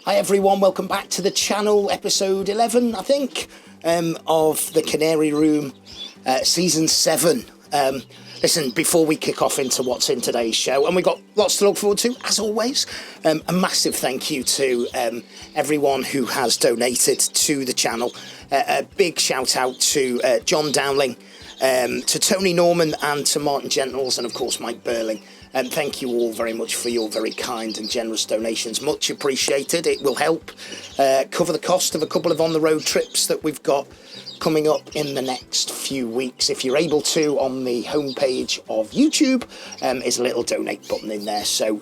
Hi everyone, welcome back to the channel, episode 11 I think, of the Canary Room, season 7. Listen, before we kick off into what's in today's show, and we've got lots to look forward to, as always, a massive thank you to everyone who has donated to the channel. A big shout out to John Dowling, to Tony Norman and to Martin Gentles, and of course Mike Burling. Thank you all very much for your very kind and generous donations. Much appreciated. It will help cover the cost of a couple of on-the-road trips that we've got coming up in the next few weeks. If you're able to, on the homepage of YouTube, is a little donate button in there. So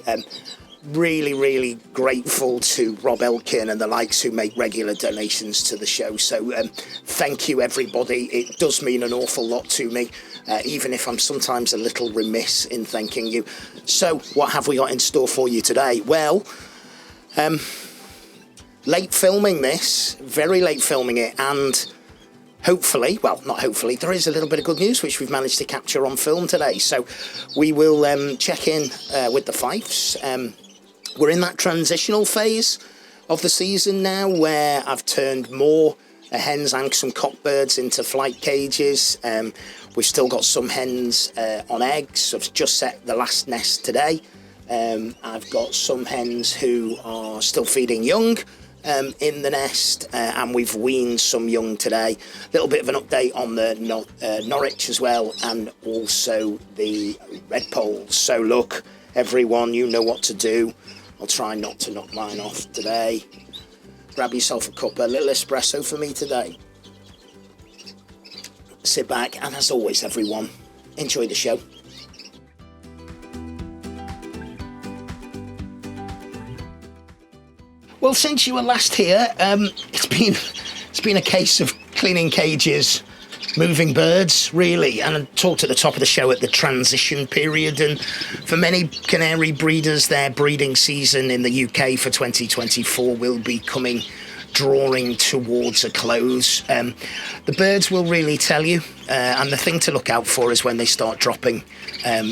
really grateful to Rob Elkin and the likes who make regular donations to the show. So thank you, everybody. It does mean an awful lot to me. Even if I'm sometimes a little remiss in thanking you. So, what have we got in store for you today? Well, late filming this, very late filming it, and hopefully, well, not hopefully, there is a little bit of good news which we've managed to capture on film today. So, we will check in with the Fifes. We're in that transitional phase of the season now where I've turned more hens and some cockbirds into flight cages. We've still got some hens on eggs. I've just set the last nest today. I've got some hens who are still feeding young in the nest, and we've weaned some young today. A little bit of an update on the Norwich as well, and also the Redpolls. So look, everyone, you know what to do. I'll try not to knock mine off today. Grab yourself a cup, a little espresso for me today. Sit back, and as always, everyone, enjoy the show. Well, since you were last here, it's been a case of cleaning cages, moving birds, really, and I talked at the top of the show at the transition period, and for many canary breeders, their breeding season in the UK for 2024 will be drawing towards a close. The birds will really tell you, and the thing to look out for is when they start dropping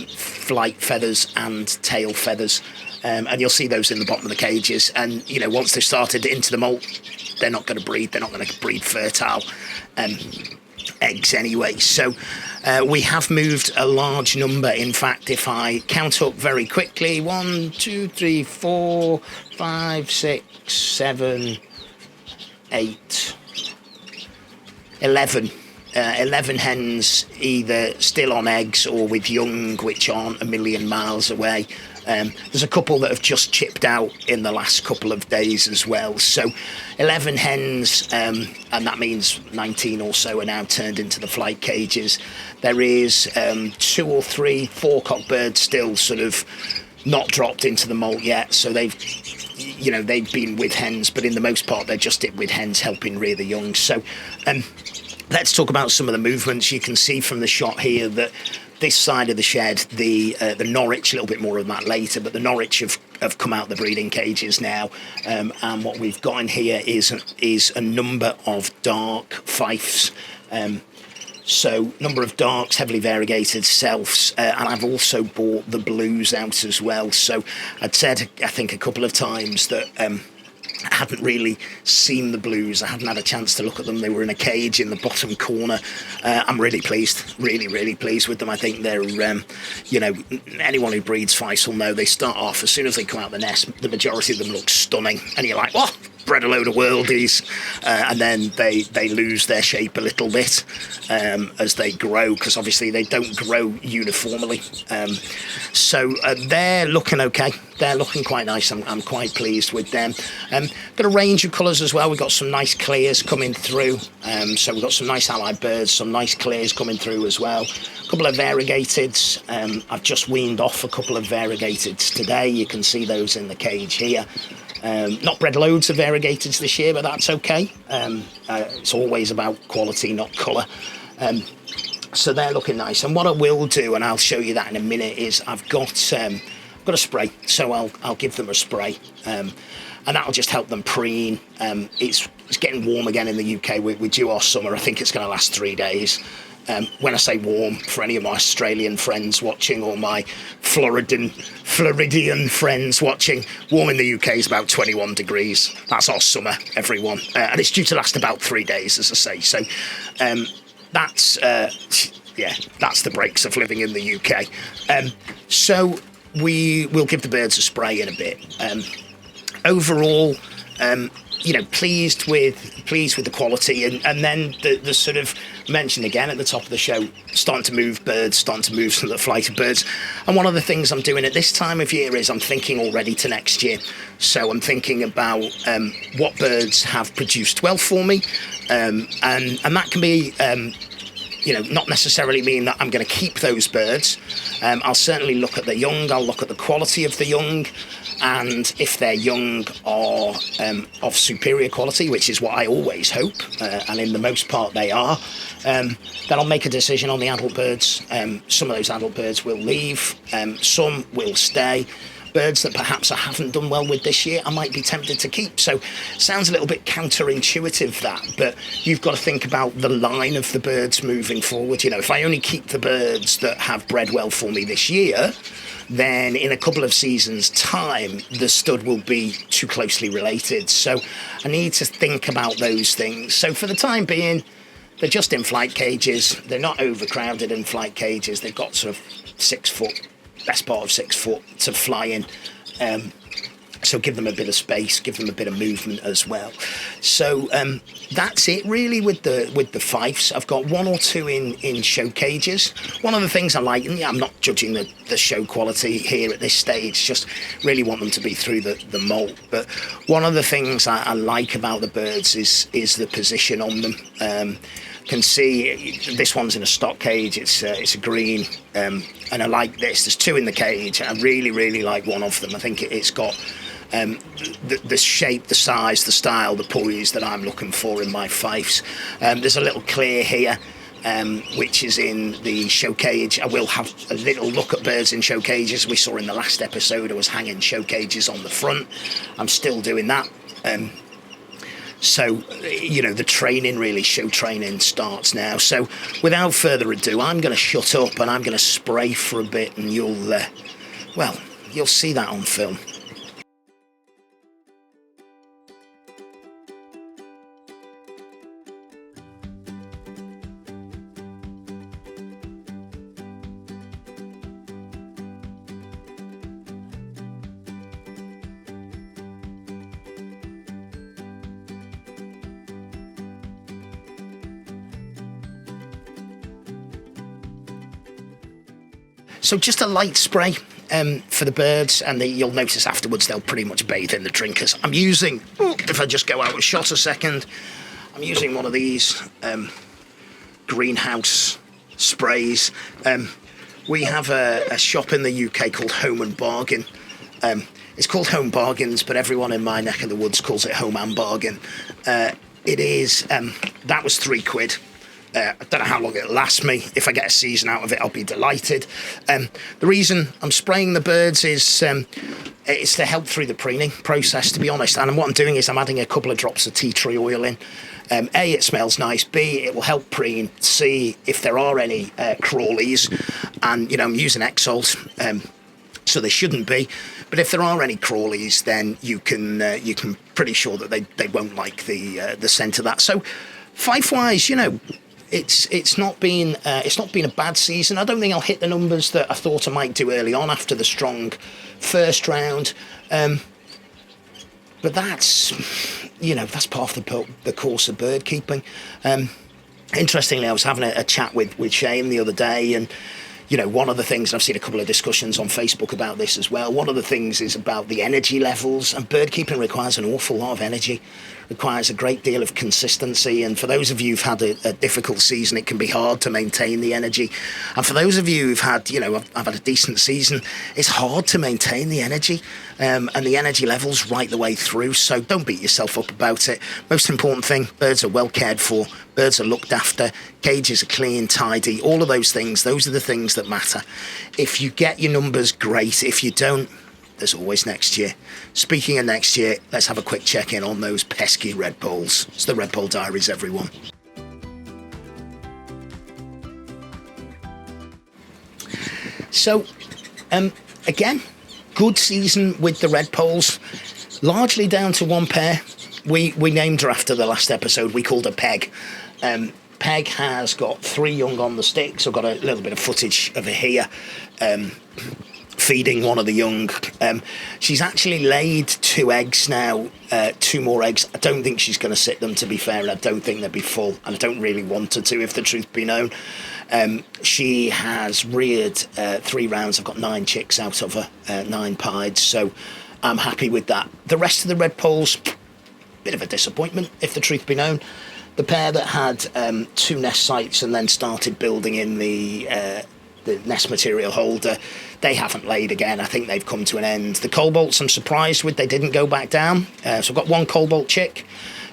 flight feathers and tail feathers, and you'll see those in the bottom of the cages. And you know, once they've started into the molt, they're not going to breed. They're not going to breed fertile eggs anyway. So we have moved a large number. In fact, if I count up very quickly, 1, 2, 3, 4, 5, 6, 7, 8, 11 hens either still on eggs or with young which aren't a million miles away. There's a couple that have just chipped out in the last couple of days as well. So 11 hens, and that means 19 or so are now turned into the flight cages. There is 2 or 3, 4 cockbirds still sort of not dropped into the molt yet, so they've been with hens, but in the most part they're just with hens helping rear the young. So let's talk about some of the movements. You can see from the shot here that this side of the shed, the Norwich, a little bit more of that later, but the Norwich have come out the breeding cages now, and what we've got in here is a number of dark Fifes. So, number of darks, heavily variegated selfs, and I've also bought the blues out as well. So, I'd said, I think, a couple of times that I hadn't really seen the blues. I hadn't had a chance to look at them. They were in a cage in the bottom corner. I'm really pleased, really pleased with them. I think they're, anyone who breeds Fifes will know they start off, as soon as they come out the nest, the majority of them look stunning. And you're like, what? Bred a load of worldies, and then they lose their shape a little bit as they grow, because obviously they don't grow uniformly. So they're looking okay. They're looking quite nice. I'm quite pleased with them. Got a range of colours as well. We've got some nice clears coming through. So we've got some nice allied birds, some nice clears coming through as well. A couple of variegateds. I've just weaned off a couple of variegateds today. You can see those in the cage here. Not bred loads of variegateds this year, but that's okay. It's always about quality, not colour. So they're looking nice. And what I will do, and I'll show you that in a minute, is I've got a spray. So I'll give them a spray, and that'll just help them preen. It's getting warm again in the UK. We're due our summer. I think it's going to last 3 days. When I say warm, for any of my Australian friends watching or my Floridian friends watching, warm in the UK is about 21 degrees. That's our summer, everyone. And it's due to last about 3 days, as I say. So that's the breaks of living in the UK. So we will give the birds a spray in a bit. Overall, pleased with the quality, and then the sort of mentioned again at the top of the show, starting to move some of the flighted birds. And one of the things I'm doing at this time of year is I'm thinking already to next year. So I'm thinking about what birds have produced well for me, and that can be not necessarily mean that I'm going to keep those birds. I'll certainly look at the young, I'll look at the quality of the young, and if their young are of superior quality, which is what I always hope, and in the most part they are, then I'll make a decision on the adult birds. Some of those adult birds will leave, some will stay. Birds that perhaps I haven't done well with this year, I might be tempted to keep. So sounds a little bit counterintuitive, that, but you've got to think about the line of the birds moving forward. If I only keep the birds that have bred well for me this year, then in a couple of seasons' time, the stud will be too closely related. So I need to think about those things. So for the time being, they're just in flight cages. They're not overcrowded in flight cages. They've got sort of 6 foot, best part of 6 foot to fly in. So give them a bit of space, give them a bit of movement as well. So that's it really with the fifes. I've got 1 or 2 in show cages. One of the things I like, and I'm not judging the show quality here at this stage, just really want them to be through the molt. But one of the things I like about the birds is the position on them. Can see this one's in a stock cage. It's a green, and I like this. There's 2 in the cage. I really like one of them. I think it's got the shape, the size, the style, the poise that I'm looking for in my fifes. There's a little clear here, which is in the show cage. I will have a little look at birds in show cages. We saw in the last episode I was hanging show cages on the front. I'm still doing that. So, the training, really, show training starts now. So, without further ado, I'm going to shut up and I'm going to spray for a bit, and you'll see that on film. So just a light spray for the birds, and you'll notice afterwards they'll pretty much bathe in the drinkers. I'm using, if I just go out and shot a second, I'm using one of these greenhouse sprays. We have a shop in the UK called Home and Bargain. It's called Home Bargains, but everyone in my neck of the woods calls it Home and Bargain. It is, that was £3. I don't know how long it'll last me. If I get a season out of it, I'll be delighted. The reason I'm spraying the birds is it's to help through the preening process, to be honest. And what I'm doing is I'm adding a couple of drops of tea tree oil in. A, it smells nice. B, it will help preen. C, if there are any crawlies, and I'm using Exols, so there shouldn't be. But if there are any crawlies, then you can pretty sure that they won't like the scent of that. So fife-wise, it's not been a bad season. I don't think I'll hit the numbers that I thought I might do early on after the strong first round, but that's part of the course of bird keeping. Interestingly, I was having a chat with Shane the other day, and one of the things, and I've seen a couple of discussions on Facebook about this as well, one of the things is about the energy levels, and bird keeping requires an awful lot of energy, requires a great deal of consistency, and for those of you who've had a difficult season, it can be hard to maintain the energy. And for those of you who've had, I've had a decent season, it's hard to maintain the energy, and the energy levels right the way through, so don't beat yourself up about it. Most important thing, birds are well cared for, birds are looked after, cages are clean, tidy, all of those things, those are the things that matter. If you get your numbers, great. If you don't, there's always next year. Speaking of next year, let's have a quick check-in on those pesky Redpolls. It's the Redpoll Diaries, everyone. So, again, good season with the Redpolls, largely down to one pair. We named her after the last episode. We called her Peg. Peg has got 3 young on the sticks. I've got a little bit of footage of her here, feeding one of the young. She's actually laid 2 eggs now, 2 more eggs. I don't think she's going to sit them, to be fair, and I don't think they'll be full, and I don't really want her to, if the truth be known. She has reared 3 rounds. I've got 9 chicks out of her, 9 pieds, so I'm happy with that. The rest of the Redpolls, bit of a disappointment, if the truth be known. The pair that had 2 nest sites and then started building in the nest material holder, they haven't laid again. I think they've come to an end. The cobalts, I'm surprised with, they didn't go back down. So I've got 1 cobalt chick,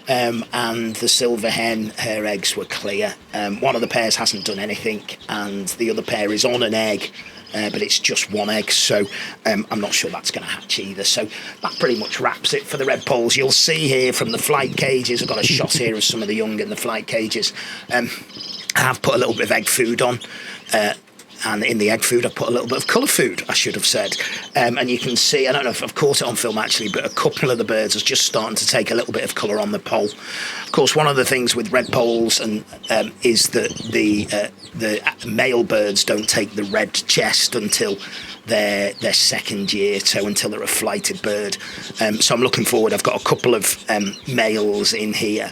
and the silver hen, her eggs were clear. One of the pairs hasn't done anything, and the other pair is on an egg, but it's just 1 egg, so I'm not sure that's going to hatch either. So that pretty much wraps it for the Redpolls. You'll see here from the flight cages, I've got a shot here of some of the young in the flight cages. I have put a little bit of egg food on, and in the egg food I've put a little bit of colour food, I should have said. And you can see, I don't know if I've caught it on film actually, but a couple of the birds are just starting to take a little bit of colour on the poll. Of course, one of the things with Redpolls is that the male birds don't take the red chest until their 2nd year, so until they're a flighted bird. So I'm looking forward. I've got a couple of males in here,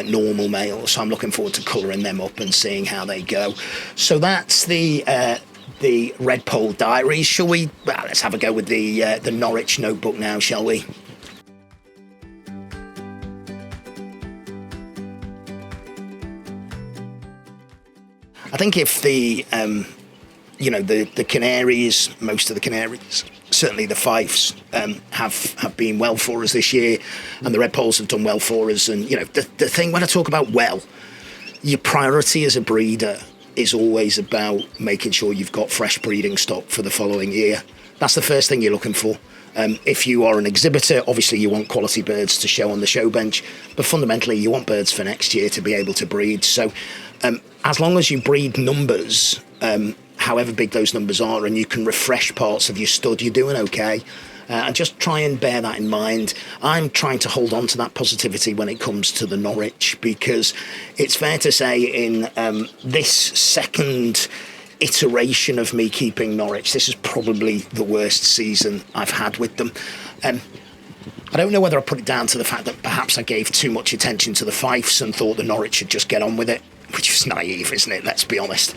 normal males, so I'm looking forward to colouring them up and seeing how they go. So that's the Redpoll diaries. Shall we? Well, let's have a go with the Norwich notebook now, shall we? I think if the canaries, most of the canaries, certainly the fifes, have been well for us this year, and the Redpolls have done well for us. And the thing when I talk about your priority as a breeder is always about making sure you've got fresh breeding stock for the following year. That's the first thing you're looking for. If you are an exhibitor, obviously you want quality birds to show on the show bench, but fundamentally you want birds for next year to be able to breed. So as long as you breed numbers, however big those numbers are, and you can refresh parts of your stud, you're doing okay. And just try and bear that in mind. I'm trying to hold on to that positivity when it comes to the Norwich, because it's fair to say in this second iteration of me keeping Norwich, this is probably the worst season I've had with them. I don't know whether I put it down to the fact that perhaps I gave too much attention to the fifes and thought the Norwich should just get on with it, which is naive, isn't it? Let's be honest.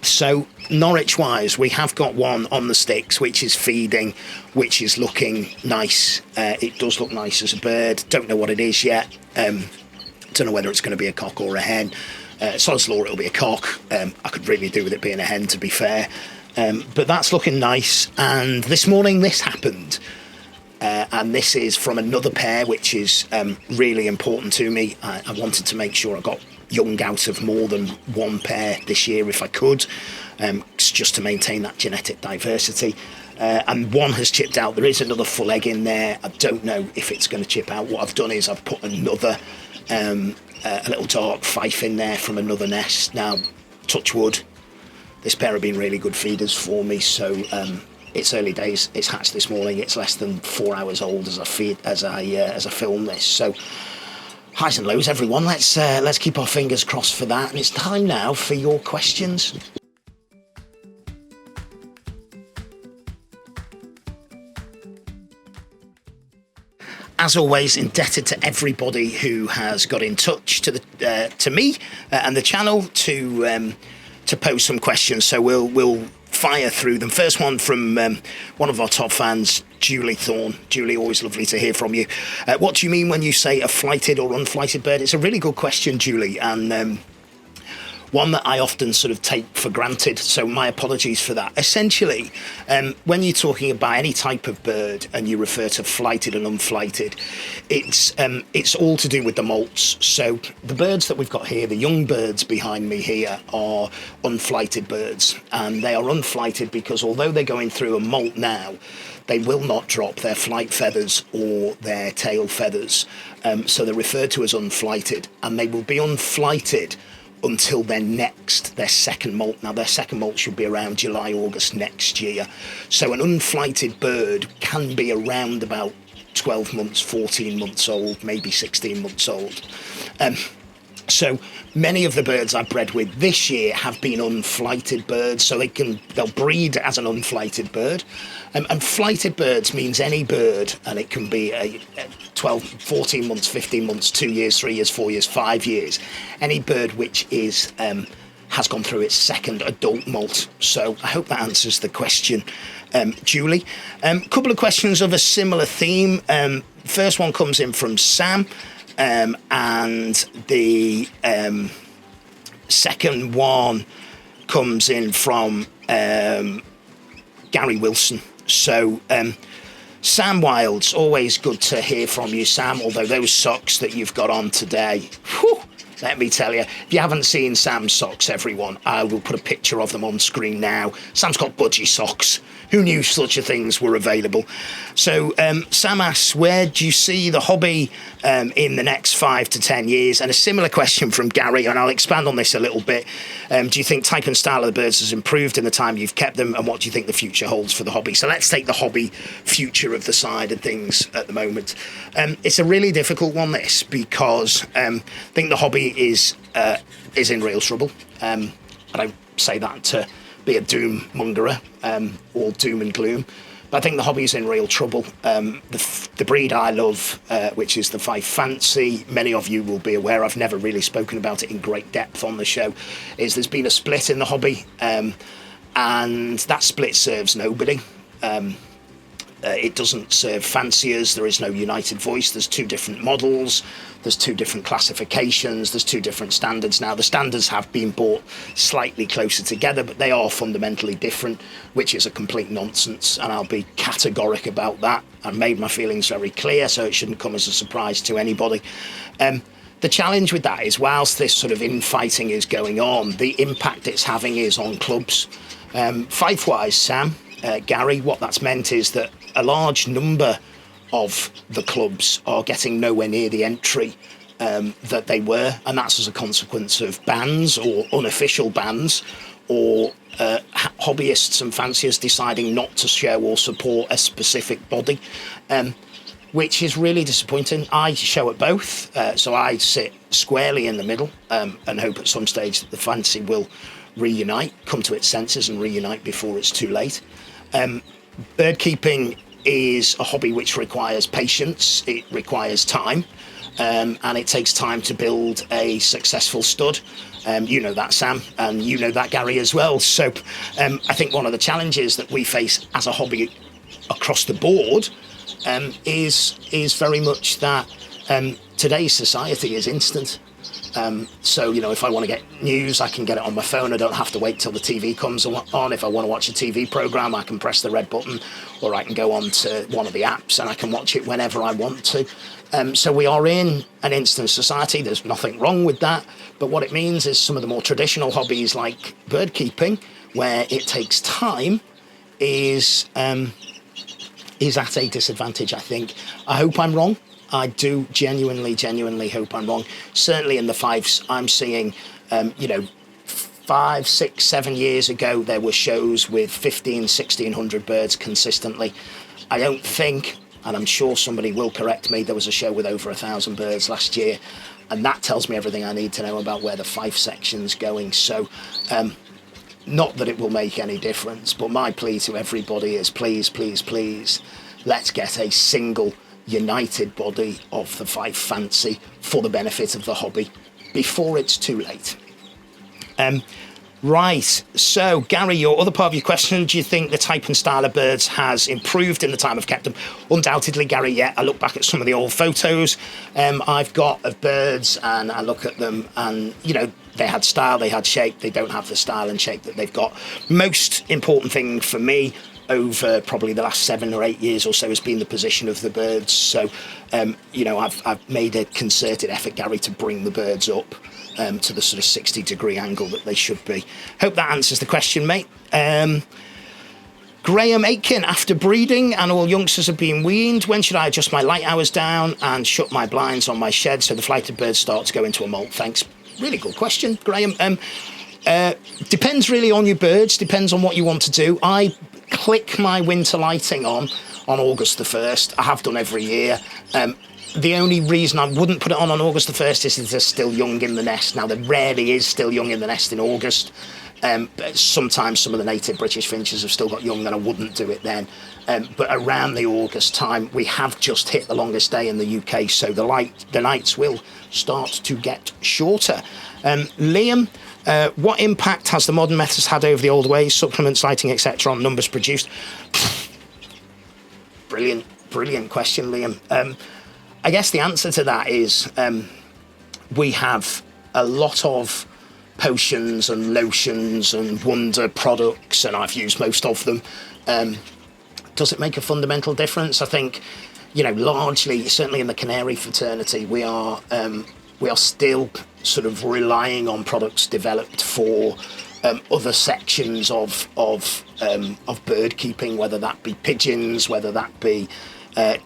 So Norwich-wise, we have got 1 on the sticks, which is feeding, which is looking nice. It does look nice as a bird. Don't know what it is yet. Don't know whether it's going to be a cock or a hen. Sod's law, it'll be a cock. I could really do with it being a hen, to be fair. But that's looking nice. And this morning, this happened. And this is from another pair, which is really important to me. I wanted to make sure I got young out of more than 1 pair this year if I could, just to maintain that genetic diversity. And 1 has chipped out. There is another full egg in there. I don't know if it's going to chip out. What I've done is I've put another a little dark fife in there from another nest. Now, touch wood, this pair have been really good feeders for me, so it's early days. It's hatched this morning. It's less than 4 hours old as I film this. So highs and lows, everyone. Let's keep our fingers crossed for that. And it's time now for your questions. As always, indebted to everybody who has got in touch to me and the channel to pose some questions. So we'll fire through them. First one from one of our top fans, Julie Thorne. Julie, always lovely to hear from you. What do you mean when you say a flighted or unflighted bird? It's a really good question, Julie, and one that I often sort of take for granted, so my apologies for that. Essentially, when you're talking about any type of bird and you refer to flighted and unflighted, it's all to do with the molts. So the birds that we've got here, the young birds behind me here, are unflighted birds, and they are unflighted because although they're going through a molt now, they will not drop their flight feathers or their tail feathers, so they're referred to as unflighted, and they will be unflighted until their second molt. Now, their second molt should be around July, August next year. So an unflighted bird can be around about 12 months, 14 months old, maybe 16 months old. So many of the birds I've bred with this year have been unflighted birds, so they'll breed as an unflighted bird. And flighted birds means any bird, and it can be a 12, 14 months, 15 months, 2 years, 3 years, 4 years, 5 years. Any bird which is has gone through its second adult molt. So I hope that answers the question, Julie. Couple of questions of a similar theme. First one comes in from Sam. And the second one comes in from Gary Wilson. So Sam Wilds, always good to hear from you, Sam, although those socks that you've got on today, whew, let me tell you, if you haven't seen Sam's socks, everyone, I will put a picture of them on screen now. Sam's got budgie socks. Who knew such a things were available? So Sam asks, where do you see the hobby in the next 5 to 10 years? And a similar question from Gary, and I'll expand on this a little bit. Do you think type and style of the birds has improved in the time you've kept them? And what do you think the future holds for the hobby? So let's take the hobby future of the side of things at the moment. It's a really difficult one, this, because I think the hobby is in real trouble. I don't say that to be a doom mongerer or doom and gloom, but I think the hobby is in real trouble. The breed I love, which is the Fife Fancy, many of you will be aware, I've never really spoken about it in great depth on the show, is there's been a split in the hobby, and that split serves nobody. It doesn't serve fanciers. There is no united voice. There's 2 different models. There's 2 different classifications. There's 2 different standards. Now, the standards have been brought slightly closer together, but they are fundamentally different, which is a complete nonsense, and I'll be categoric about that. I've made my feelings very clear, so it shouldn't come as a surprise to anybody. The challenge with that is, whilst this sort of infighting is going on, the impact it's having is on clubs. Fife-wise, Sam, Gary, what that's meant is that a large number of the clubs are getting nowhere near the entry that they were, and that's as a consequence of bans or unofficial bans, or hobbyists and fanciers deciding not to show or support a specific body, which is really disappointing. I show at both, so I sit squarely in the middle and hope at some stage that the fancy will reunite, come to its senses and reunite before it's too late. Bird keeping is a hobby which requires patience, it requires time, and it takes time to build a successful stud. You know that, Sam, and you know that, Gary, as well. So I think one of the challenges that we face as a hobby across the board is very much that today's society is instant. So, you know, if I want to get news, I can get it on my phone. I don't have to wait till the TV comes on. If I want to watch a TV programme, I can press the red button, or I can go on to one of the apps and I can watch it whenever I want to. So we are in an instant society. There's nothing wrong with that. But what it means is some of the more traditional hobbies like bird keeping, where it takes time, is at a disadvantage, I think. I hope I'm wrong. I do genuinely hope I'm wrong. Certainly in the Fifes, I'm seeing, 5, 6, 7 years ago, there were shows with 1,600 birds consistently. I don't think, and I'm sure somebody will correct me, there was a show with over 1,000 birds last year, and that tells me everything I need to know about where the Fife section's going. So, not that it will make any difference, but my plea to everybody is please, let's get a single united body of the Fife Fancy for the benefit of the hobby before it's too late. Right, so Gary, your other part of your question, do you think the type and style of birds has improved in the time I've kept them? Undoubtedly, Gary, yeah. I look back at some of the old photos I've got of birds, and I look at them, and, you know, they had style, they had shape. They don't have the style and shape that they've got. Most important thing for me over probably the last 7 or 8 years or so has been the position of the birds. So, I've made a concerted effort, Gary, to bring the birds up to the sort of 60-degree angle that they should be. Hope that answers the question, mate. Graham Aitken, after breeding and all youngsters have been weaned, when should I adjust my light hours down and shut my blinds on my shed so the flighted birds start to go into a molt? Thanks. Really good question, Graham. Depends really on your birds, depends on what you want to do. I click my winter lighting on August the 1st. I have done every year. The only reason I wouldn't put it on August the 1st is they're still young in the nest. Now, there rarely is still young in the nest in August. But sometimes some of the native British finches have still got young, and I wouldn't do it then. But around the August time, we have just hit the longest day in the UK, so the nights will start to get shorter. Liam, what impact has the modern methods had over the old ways, supplements, lighting, etc., on numbers produced? Brilliant question, Liam. I guess the answer to that is we have a lot of potions and lotions and wonder products, and I've used most of them. Does it make a fundamental difference? I think, largely, certainly in the canary fraternity, we are still sort of relying on products developed for other sections of bird keeping, whether that be pigeons, whether that be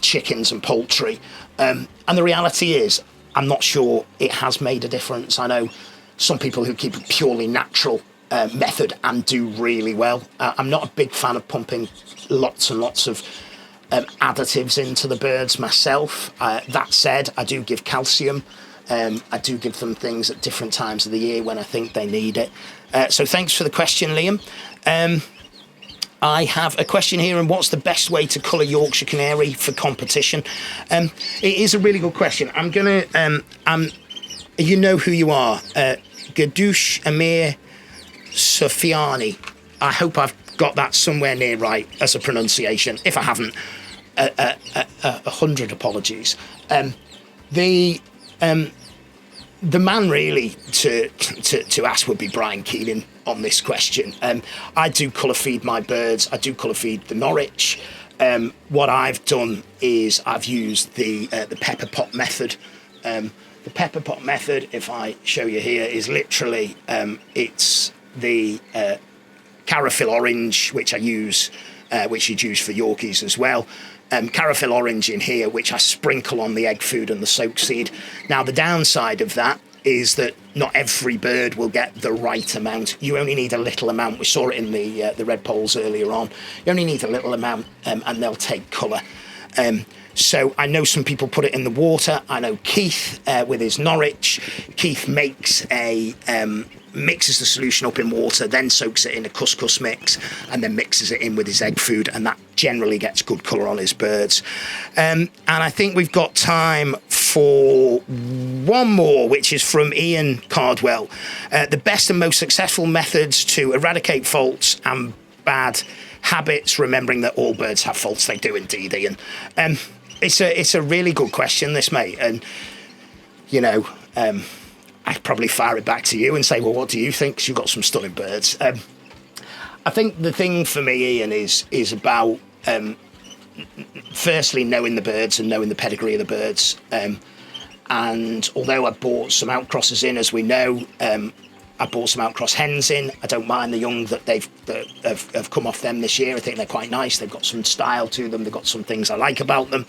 chickens and poultry. And the reality is, I'm not sure it has made a difference. I know some people who keep a purely natural method and do really well. I'm not a big fan of pumping lots and lots of additives into the birds myself. That said, I do give calcium. I do give them things at different times of the year when I think they need it. So thanks for the question, Liam. I have a question here, and what's the best way to colour Yorkshire Canary for competition? It is a really good question. I'm going to... you know who you are. Gadouche Amir Sofiani. I hope I've got that somewhere near right as a pronunciation. If I haven't, 100 apologies. The man really to ask would be Brian Keenan on this question. I do colour feed my birds. I do colour feed the Norwich. What I've done is I've used the pepper pot method. The pepper pot method, if I show you here, is literally it's the Carophil orange, which I use, which you'd use for Yorkies as well. Carophil orange in here, which I sprinkle on the egg food and the soak seed. Now, the downside of that is that not every bird will get the right amount. You only need a little amount. We saw it in the Redpolls earlier on. You only need a little amount, and they'll take colour. So I know some people put it in the water. I know Keith with his Norwich. Keith makes mixes the solution up in water, then soaks it in a couscous mix, and then mixes it in with his egg food, and that generally gets good colour on his birds. And I think we've got time for one more, which is from Ian Cardwell. The best and most successful methods to eradicate faults and bad habits, remembering that all birds have faults. They do indeed, Ian. It's a really good question, this, mate, and I'd probably fire it back to you and say, well, what do you think? Because you've got some stunning birds. I think the thing for me, Ian, is about firstly knowing the birds and knowing the pedigree of the birds. And although I bought some outcrosses in, as we know, I bought some outcross hens in. I don't mind the young that have come off them this year. I think they're quite nice. They've got some style to them. They've got some things I like about them.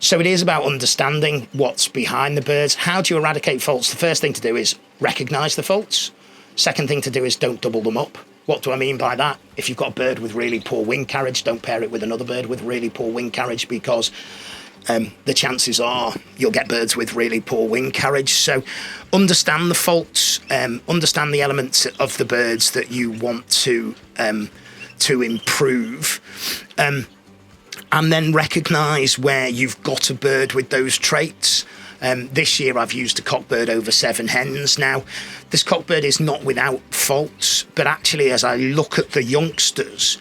So it is about understanding what's behind the birds. How do you eradicate faults? The first thing to do is recognise the faults. Second thing to do is don't double them up. What do I mean by that? If you've got a bird with really poor wing carriage, don't pair it with another bird with really poor wing carriage, because the chances are you'll get birds with really poor wing carriage. So understand the faults, understand the elements of the birds that you want to improve, and then recognise where you've got a bird with those traits. This year I've used a cockbird over 7 hens. Now, this cockbird is not without faults, but actually as I look at the youngsters,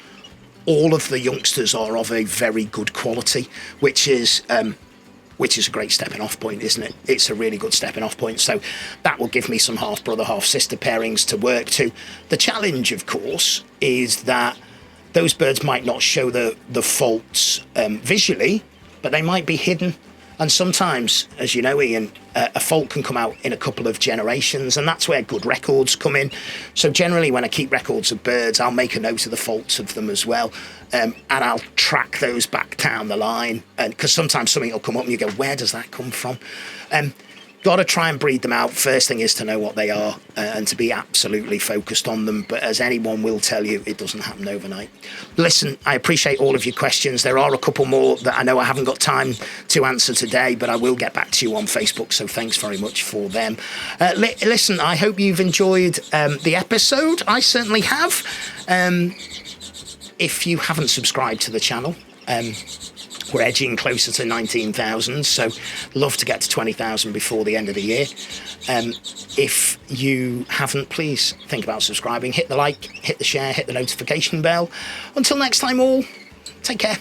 all of the youngsters are of a very good quality, which is a great stepping off point, isn't it? It's a really good stepping off point. So that will give me some half brother, half sister pairings to work to. The challenge, of course, is that those birds might not show the faults visually, but they might be hidden. And sometimes, as you know, Ian, a fault can come out in a couple of generations, and that's where good records come in. So generally, when I keep records of birds, I'll make a note of the faults of them as well, and I'll track those back down the line. And because sometimes something will come up and you go, where does that come from? got to try and breed them out. First thing is to know what they are and to be absolutely focused on them. But as anyone will tell you, it doesn't happen overnight. Listen, I appreciate all of your questions. There are a couple more that I know I haven't got time to answer today, but I will get back to you on Facebook. So thanks very much for them. Listen, I hope you've enjoyed the episode. I certainly have. If you haven't subscribed to the channel, we're edging closer to 19,000, so love to get to 20,000 before the end of the year. If you haven't, please think about subscribing. Hit the like, hit the share, hit the notification bell. Until next time all, take care.